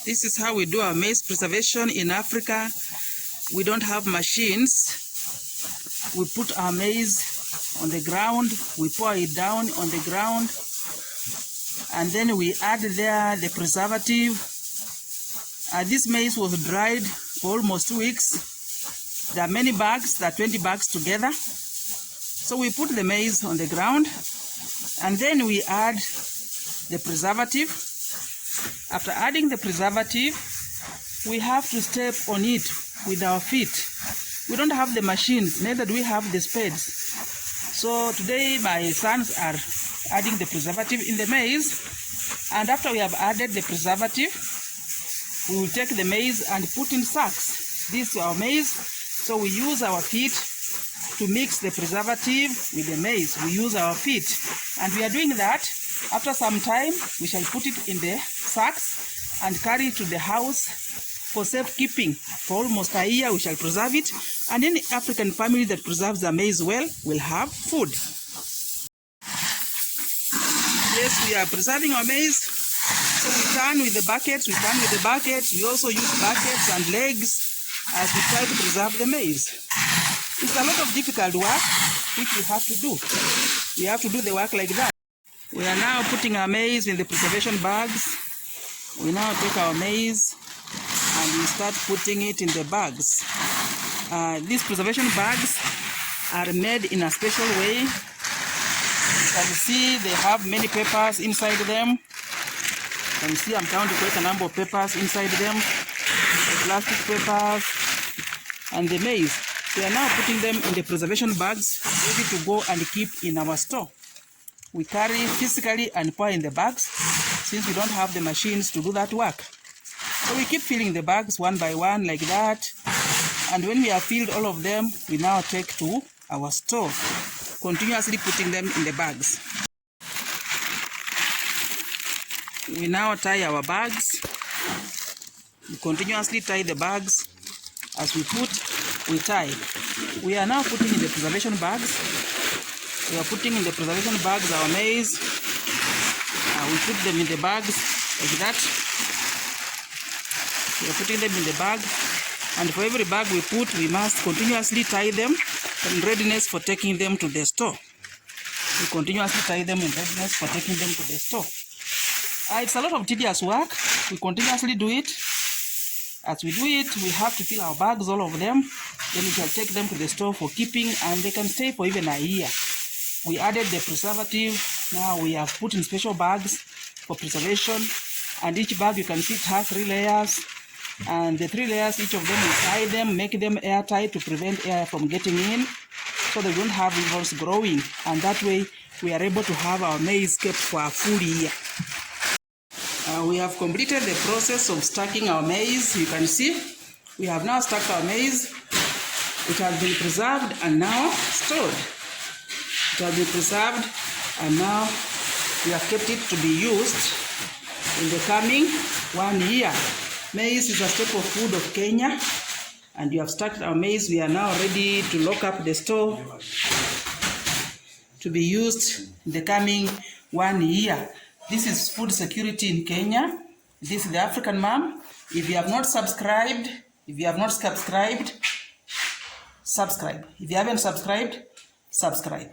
This is how we do our maize preservation in Africa. We don't have machines. We put our maize on the ground, we pour it down on the ground, and then we add there the preservative. This maize was dried for almost 2 weeks. There are many bags, there are 20 bags together. So we put the maize on the ground, and then we add the preservative. After adding the preservative, we have to step on it with our feet. We don't have the machines, neither do we have the spades. So today my sons are adding the preservative in the maize, and after we have added the preservative, we will take the maize and put in sacks. This is our maize, so we use our feet to mix the preservative with the maize. We use our feet, and we are doing that. After some time, we shall put it in the sacks and carry it to the house for safekeeping. For almost a year, we shall preserve it, and any African family that preserves their maize well will have food. Yes, we are preserving our maize. So we turn with the buckets, we also use buckets and legs as we try to preserve the maize. It's a lot of difficult work which we have to do. We have to do the work like that. We are now putting our maize in the preservation bags. We now take our maize and we start putting it in the bags. These preservation bags are made in a special way. You can see they have many papers inside them. You can see I'm counting quite a number of papers inside them. The plastic papers and the maize. We are now putting them in the preservation bags, ready to go and keep in our store. We carry physically and pour in the bags, since we don't have the machines to do that work. So we keep filling the bags one by one like that. And when we have filled all of them, we now take to our store, continuously putting them in the bags. We now tie our bags. We continuously tie the bags. As we put, we tie. We are now putting in the preservation bags. We are putting in the preservation bags our maize. We put them in the bags like that. We are putting them in the bag. And for every bag we put, we must continuously tie them in readiness for taking them to the store. We continuously tie them in readiness for taking them to the store. It's a lot of tedious work. We continuously do it. As we do it, we have to fill our bags, all of them. Then we shall take them to the store for keeping, and they can stay for even a year. We added the preservative. Now we have put in special bags for preservation. And each bag, you can see, it has 3 layers. And the 3 layers, each of them, we tie them, make them airtight to prevent air from getting in, so they don't have weevils growing. And that way, we are able to have our maize kept for a full year. We have completed the process of stacking our maize. You can see we have now stacked our maize. It has been preserved and now stored. It has been preserved and now we have kept it to be used in the coming 1 year. Maize is a staple food of Kenya, and we have stacked our maize. We are now ready to lock up the store to be used in the coming 1 year. This is food security in Kenya. This is the African Mom. If you have not subscribed, subscribe. If you haven't subscribed, subscribe.